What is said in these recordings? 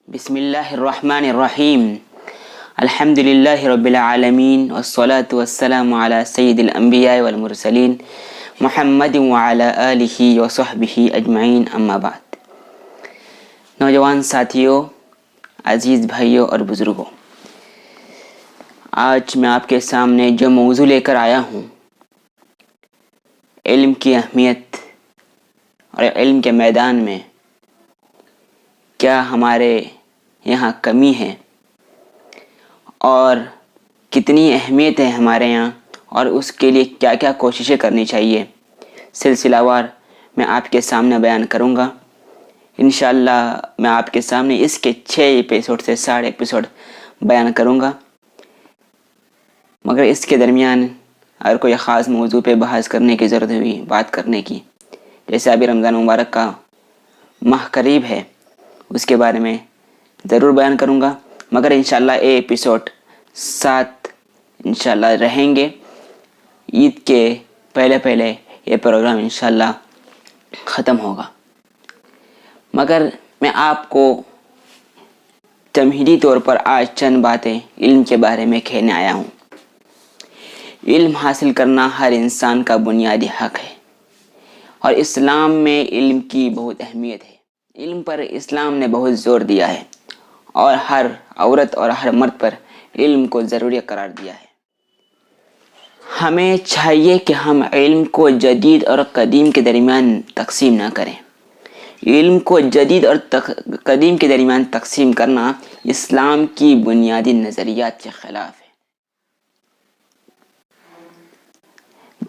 بسم اللہ الرحمن الرحیم الحمد للہ رب العالمین والصلاة والسلام علی سید الانبیاء والمرسلین محمد وعلی آلہ وصحبہ اجمعین اما بعد۔ نوجوان ساتھیوں، عزیز بھائیوں اور بزرگوں، آج میں آپ کے سامنے جو موضوع لے کر آیا ہوں، علم کی اہمیت اور علم کے میدان میں کیا ہمارے یہاں کمی ہے اور کتنی اہمیت ہے ہمارے یہاں، اور اس کے لیے کیا کیا کوششیں کرنی چاہیے، سلسلہ وار میں آپ کے سامنے بیان کروں گا۔ انشاءاللہ میں آپ کے سامنے اس کے 6 ایپیسوڈ سے 60 ایپیسوڈ بیان کروں گا، مگر اس کے درمیان اگر کوئی خاص موضوع پہ بحث کرنے کی ضرورت ہوئی، بات کرنے کی، جیسے ابھی رمضان مبارک کا ماہ قریب ہے، اس کے بارے میں ضرور بیان کروں گا، مگر انشاءاللہ ایپیسوڈ 7 انشاءاللہ رہیں گے۔ عید کے پہلے یہ پروگرام انشاءاللہ ختم ہوگا، مگر میں آپ کو تمہیدی طور پر آج چند باتیں علم کے بارے میں کہنے آیا ہوں۔ علم حاصل کرنا ہر انسان کا بنیادی حق ہے، اور اسلام میں علم کی بہت اہمیت ہے۔ علم پر اسلام نے بہت زور دیا ہے، اور ہر عورت اور ہر مرد پر علم کو ضروری قرار دیا ہے۔ ہمیں چاہیے کہ ہم علم کو جدید اور قدیم کے درمیان تقسیم نہ کریں۔ علم کو جدید اور قدیم کے درمیان تقسیم کرنا اسلام کی بنیادی نظریات کے خلاف ہے۔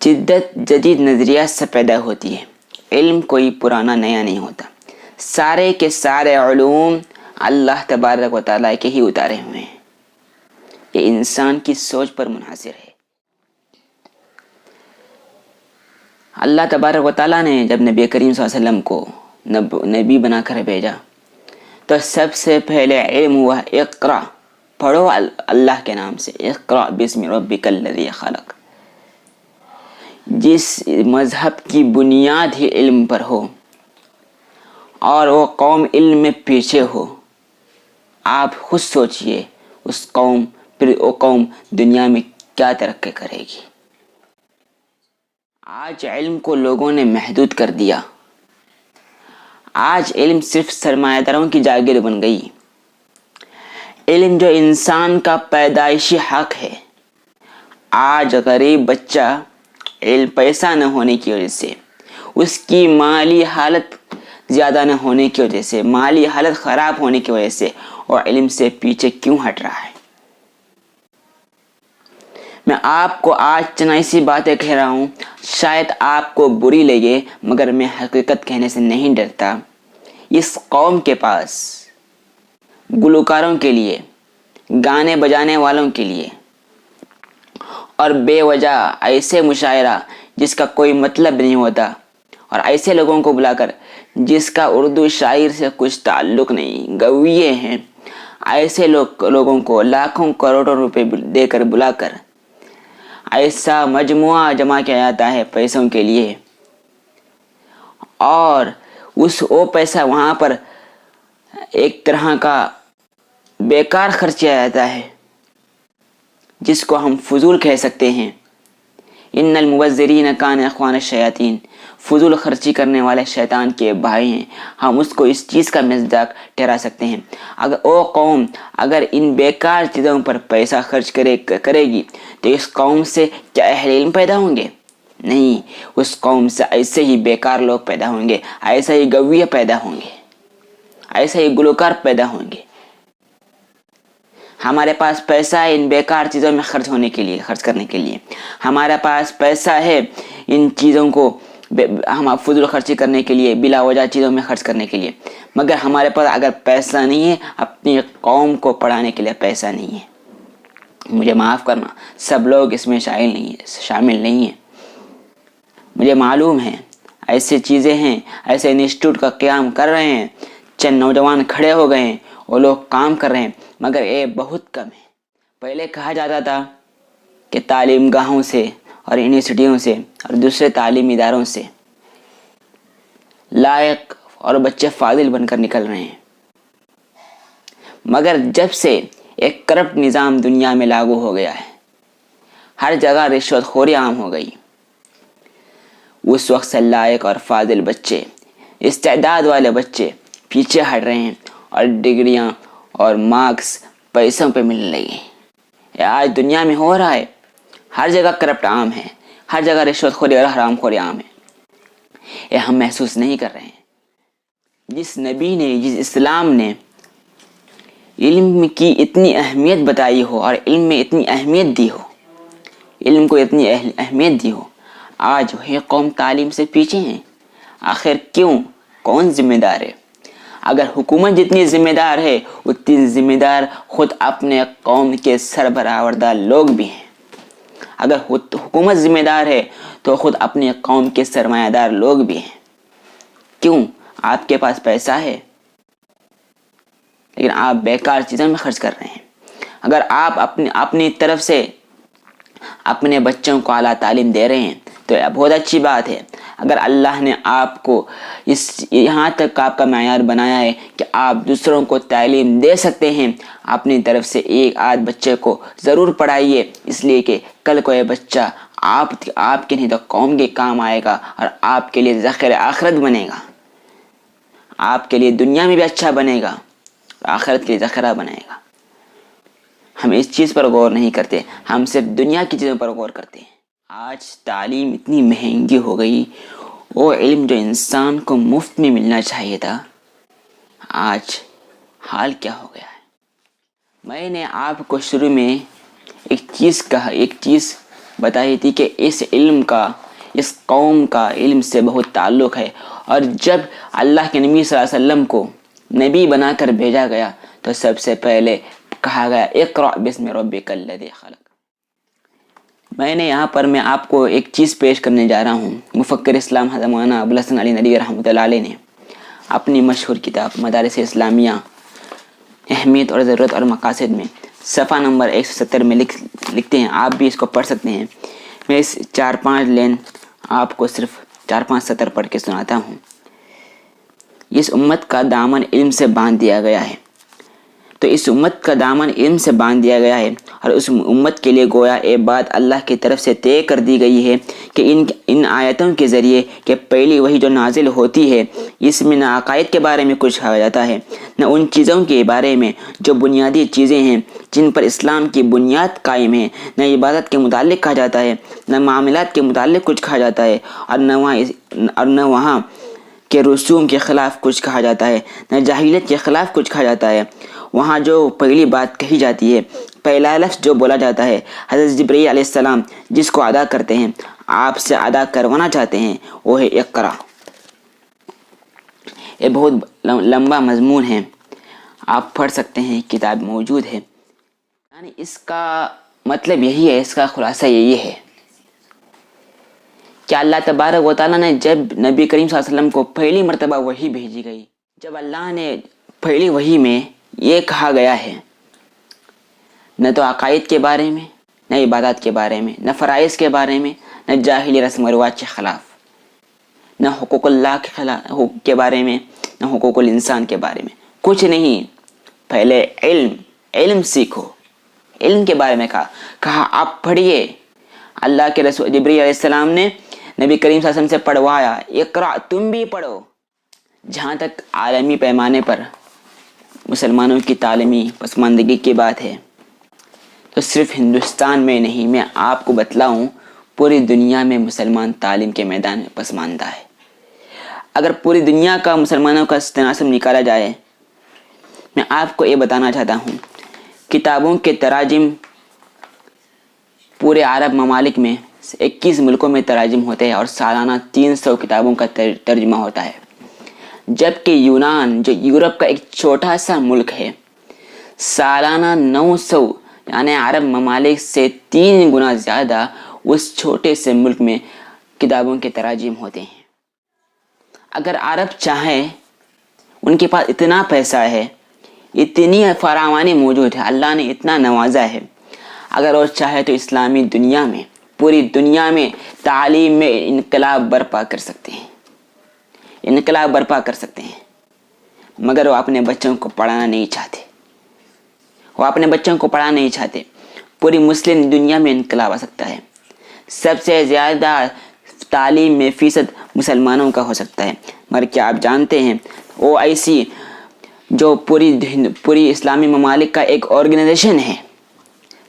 جدت جدید نظریات سے پیدا ہوتی ہے، علم کوئی پرانا نیا نہیں ہوتا۔ سارے کے سارے علوم اللہ تبارک و تعالیٰ کے ہی اتارے ہوئے ہیں، یہ انسان کی سوچ پر منحصر ہے۔ اللہ تبارک و تعالیٰ نے جب نبی کریم صلی اللہ علیہ وسلم کو نبی بنا کر بھیجا تو سب سے پہلے علم ہوا اقرا، پڑھو اللہ کے نام سے، اقرا بسم ربک الذی خلق۔ جس مذہب کی بنیاد ہی علم پر ہو اور وہ قوم علم میں پیچھے ہو، آپ خود سوچئے وہ قوم دنیا میں کیا ترقی کرے گی۔ آج علم کو لوگوں نے محدود کر دیا، آج علم صرف سرمایہ داروں کی جاگیر بن گئی۔ علم جو انسان کا پیدائشی حق ہے، آج غریب بچہ پیسہ نہ ہونے کی وجہ سے، اس کی مالی حالت زیادہ نہ ہونے کی وجہ سے، مالی حالت خراب ہونے کی وجہ سے، اور علم سے پیچھے کیوں ہٹ رہا ہے؟ میں آپ کو آج چند ایسی باتیں کہہ رہا ہوں، شاید آپ کو بری لگے، مگر میں حقیقت کہنے سے نہیں ڈرتا۔ اس قوم کے پاس گلوکاروں کے لیے، گانے بجانے والوں کے لیے، اور بے وجہ ایسے مشاعرہ جس کا کوئی مطلب نہیں ہوتا، اور ایسے لوگوں کو بلا کر جس کا اردو شاعر سے کچھ تعلق نہیں، گویے ہیں، ایسے لوگوں کو لاکھوں کروڑوں روپے دے کر بلا کر ایسا مجموعہ جمع کیا جاتا ہے پیسوں کے لیے، اور وہ پیسہ وہاں پر ایک طرح کا بیکار خرچ کیا جاتا ہے، جس کو ہم فضول کہہ سکتے ہیں۔ ان المبذرین کانوا اخوان الشیاطین، فضول خرچی کرنے والے شیطان کے بھائی ہیں، ہم اس کو اس چیز کا مصداق ٹھہرا سکتے ہیں۔ اگر وہ قوم اگر ان بیکار چیزوں پر پیسہ خرچ کرے گی تو اس قوم سے کیا اہل علم پیدا ہوں گے؟ نہیں، اس قوم سے ایسے ہی بیکار لوگ پیدا ہوں گے، ایسے ہی گویے پیدا ہوں گے، ایسے ہی گلوکار پیدا ہوں گے۔ ہمارے پاس پیسہ ہے ان بیکار چیزوں میں خرچ کرنے کے لیے، ہمارے پاس پیسہ ہے ان چیزوں کو ہم فضول خرچی کرنے کے لیے، بلا وجہ چیزوں میں خرچ کرنے کے لیے، مگر ہمارے پاس اگر پیسہ نہیں ہے، اپنی قوم کو پڑھانے کے لیے پیسہ نہیں ہے۔ مجھے معاف کرنا، سب لوگ اس میں شامل نہیں ہیں، مجھے معلوم ہے ایسی چیزیں ہیں، ایسے انسٹیٹیوٹ کا قیام کر رہے ہیں، چند نوجوان کھڑے ہو گئے ہیں، وہ لوگ کام کر رہے ہیں، مگر یہ بہت کم ہے۔ پہلے کہا جاتا تھا کہ تعلیم گاہوں سے اور یونیورسٹیوں سے اور دوسرے تعلیمی اداروں سے لائق اور بچے فاضل بن کر نکل رہے ہیں، مگر جب سے ایک کرپٹ نظام دنیا میں لاگو ہو گیا ہے، ہر جگہ رشوت خوری عام ہو گئی، اس وقت سے لائق اور فاضل بچے، استعداد والے بچے پیچھے ہٹ رہے ہیں اور ڈگریاں اور مارکس پیسوں پہ ملنے لگے ہیں۔ یہ آج دنیا میں ہو رہا ہے، ہر جگہ کرپٹ عام ہے، ہر جگہ رشوت خوری اور حرام خوری عام ہے۔ یہ ہم محسوس نہیں کر رہے ہیں۔ جس نبی نے، جس اسلام نے علم کی اتنی اہمیت بتائی ہو اور علم میں اتنی اہمیت دی ہو، علم کو اتنی اہمیت دی ہو، آج وہی قوم تعلیم سے پیچھے ہیں۔ آخر کیوں؟ کون ذمہ دار ہے؟ اگر حکومت جتنی ذمہ دار ہے اتنی ذمہ دار خود اپنے قوم کے سربراہ لوگ بھی ہیں۔ اگر حکومت ذمہ دار ہے تو خود اپنے قوم کے سرمایہ دار لوگ بھی ہیں۔ کیوں؟ آپ کے پاس پیسہ ہے لیکن آپ بیکار چیزوں میں خرچ کر رہے ہیں۔ اگر آپ اپنی طرف سے اپنے بچوں کو اعلیٰ تعلیم دے رہے ہیں تو یہ بہت اچھی بات ہے۔ اگر اللہ نے آپ کو یہاں تک آپ کا معیار بنایا ہے کہ آپ دوسروں کو تعلیم دے سکتے ہیں، اپنی طرف سے ایک آدھ بچے کو ضرور پڑھائیے، اس لیے کہ کل کو یہ بچہ آپ کے نہیں تو قوم کے کام آئے گا اور آپ کے لیے ذخیرہ آخرت بنے گا، آپ کے لیے دنیا میں بھی اچھا بنے گا، آخرت کے لیے ذخیرہ بنے گا۔ ہم اس چیز پر غور نہیں کرتے، ہم صرف دنیا کی چیزوں پر غور کرتے ہیں۔ آج تعلیم اتنی مہنگی ہو گئی، وہ علم جو انسان کو مفت میں ملنا چاہیے تھا، آج حال کیا ہو گیا ہے۔ میں نے آپ کو شروع میں ایک چیز بتائی تھی کہ اس علم کا، اس قوم کا علم سے بہت تعلق ہے، اور جب اللہ کے نبی صلی اللہ علیہ وسلم کو نبی بنا کر بھیجا گیا تو سب سے پہلے کہا گیا اقرأ بسم ربک الذی خلق۔ میں آپ کو ایک چیز پیش کرنے جا رہا ہوں۔ مفکر اسلام حضرت مولانا ابوالحسن علی ندوی رحمۃ اللہ علیہ نے اپنی مشہور کتاب مدارس اسلامیہ اہمیت اور ضرورت اور مقاصد میں صفحہ نمبر 170 میں لکھتے ہیں، آپ بھی اس کو پڑھ سکتے ہیں۔ میں اس 4-5 لائن آپ کو صرف 4-5 سطر پڑھ کے سناتا ہوں۔ اس امت کا دامن علم سے باندھ دیا گیا ہے، تو اس امت کا دامن علم سے باندھ دیا گیا ہے، اور اس امت کے لیے گویا یہ بات اللہ کی طرف سے طے کر دی گئی ہے کہ ان آیتوں کے ذریعے کہ پہلی وحی جو نازل ہوتی ہے، اس میں نہ عقائد کے بارے میں کچھ کہا جاتا ہے، نہ ان چیزوں کے بارے میں جو بنیادی چیزیں ہیں جن پر اسلام کی بنیاد قائم ہے، نہ عبادت کے متعلق کہا جاتا ہے، نہ معاملات کے متعلق کچھ کہا جاتا ہے، اور نہ وہاں کے رسوم کے خلاف کچھ کہا جاتا ہے، نہ جاہلیت کے خلاف کچھ کہا جاتا ہے۔ وہاں جو پہلی بات کہی جاتی ہے، پہلا لفظ جو بولا جاتا ہے، حضرت جبرائیل علیہ السلام جس کو ادا کرتے ہیں، آپ سے ادا کروانا چاہتے ہیں، وہ ہے اقرا۔ یہ بہت لمبا مضمون ہے، آپ پڑھ سکتے ہیں، کتاب موجود ہے۔ یعنی اس کا مطلب یہی ہے، اس کا خلاصہ یہی ہے کہ اللہ تبارک و تعالیٰ نے جب نبی کریم صلی اللہ علیہ وسلم کو پہلی مرتبہ وحی بھیجی گئی، جب اللہ نے پہلی وحی میں یہ کہا گیا ہے، نہ تو عقائد کے بارے میں، نہ عبادات کے بارے میں، نہ فرائض کے بارے میں، نہ جاہلی رسم و رواج کے خلاف، نہ حقوق اللہ کے بارے میں، نہ حقوق الانسان کے بارے میں، کچھ نہیں۔ پہلے علم سیکھو، علم کے بارے میں کہا آپ پڑھیے۔ اللہ کے رسول جبرائیل علیہ السلام نے نبی کریم صلی اللہ علیہ وسلم سے پڑھوایا، اقرا، تم بھی پڑھو۔ جہاں تک عالمی پیمانے پر مسلمانوں کی تعلیمی پسماندگی کی بات ہے تو صرف ہندوستان میں نہیں، میں آپ کو بتلاؤں پوری دنیا میں مسلمان تعلیم کے میدان میں پسماندہ ہے۔ اگر پوری دنیا کا مسلمانوں کا تناسب نکالا جائے، میں آپ کو یہ بتانا چاہتا ہوں، کتابوں کے تراجم پورے عرب ممالک میں 21 ملکوں میں تراجم ہوتے ہیں اور سالانہ 300 کتابوں کا ترجمہ ہوتا ہے، جبکہ یونان جو یورپ کا ایک چھوٹا سا ملک ہے، سالانہ 900 یعنی عرب ممالک سے 3 گنا زیادہ اس چھوٹے سے ملک میں کتابوں کے تراجم ہوتے ہیں۔ اگر عرب چاہیں، ان کے پاس اتنا پیسہ ہے، اتنی فراوانی موجود ہے، اللہ نے اتنا نوازا ہے، اگر وہ چاہے تو اسلامی دنیا میں، پوری دنیا میں تعلیم میں انقلاب برپا کر سکتے ہیں، انقلاب برپا کر سکتے ہیں، مگر وہ اپنے بچوں کو پڑھانا نہیں چاہتے۔ وہ اپنے بچوں کو پڑھانا نہیں چاہتے. پوری مسلم دنیا میں انقلاب آ سکتا ہے. سب سے زیادہ تعلیم میں فیصد مسلمانوں کا ہو سکتا ہے. مگر کیا آپ جانتے ہیں OIC جو پوری اسلامی ممالک کا ایک آرگنائزیشن ہے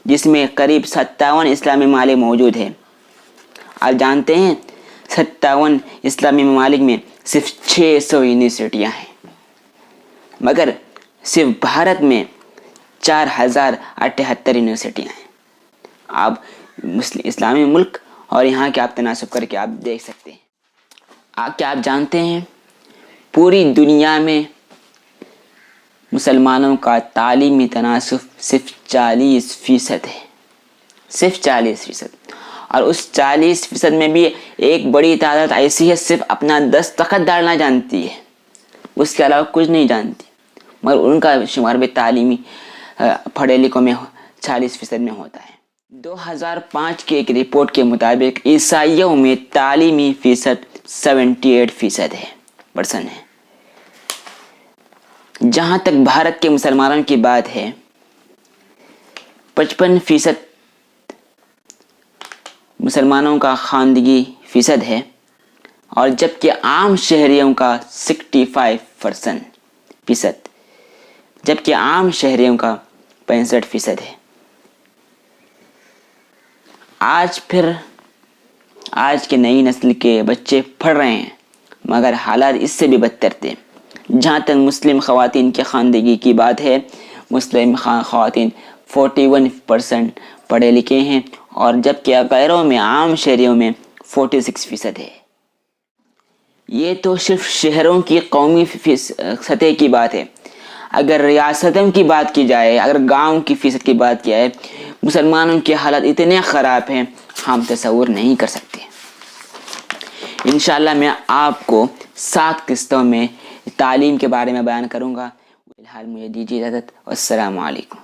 جس میں قریب 57 اسلامی ممالک موجود ہیں. آپ جانتے ہیں 57 اسلامی ممالک میں صرف 600 یونیورسٹیاں ہیں، مگر صرف بھارت میں 4078 یونیورسٹیاں ہیں. آپ اسلامی ملک اور یہاں کے آپ تناسب کر کے آپ دیکھ سکتے ہیں. کیا آپ جانتے ہیں پوری دنیا میں مسلمانوں کا تعلیمی تناسب صرف 40% ہے، صرف 40%. اور اس 40% میں بھی ایک بڑی تعداد ایسی ہے صرف اپنا دستخط ڈالنا جانتی ہے، اس کے علاوہ کچھ نہیں جانتی، مگر ان کا شمار بھی تعلیمی پڑھے لکھوں میں 40% میں ہوتا ہے. 2005 کی ایک رپورٹ کے مطابق عیسائیوں میں تعلیمی فیصد 78% ہے. جہاں تک بھارت کے مسلمانوں کی بات ہے 55% مسلمانوں کا خواندگی فیصد ہے، اور جبکہ عام شہریوں کا 65%، جبکہ عام شہریوں کا 65% ہے. آج کے نئی نسل کے بچے پڑھ رہے ہیں مگر حالات اس سے بھی بدتر تھے. جہاں تک مسلم خواتین کی خواندگی کی بات ہے مسلم خواتین 41% پڑھے لکھے ہیں، اور جبکہ غیروں میں عام شہریوں میں 46% ہے. یہ تو صرف شہروں کی قومی سطح کی بات ہے. اگر ریاستوں کی بات کی جائے، اگر گاؤں کی فیصد کی بات کی جائے، مسلمانوں کے حالات اتنے خراب ہیں ہم تصور نہیں کر سکتے. انشاءاللہ میں آپ کو 7 قسطوں میں تعلیم کے بارے میں بیان کروں گا. فی الحال مجھے دیجیے اجازت. والسلام علیکم.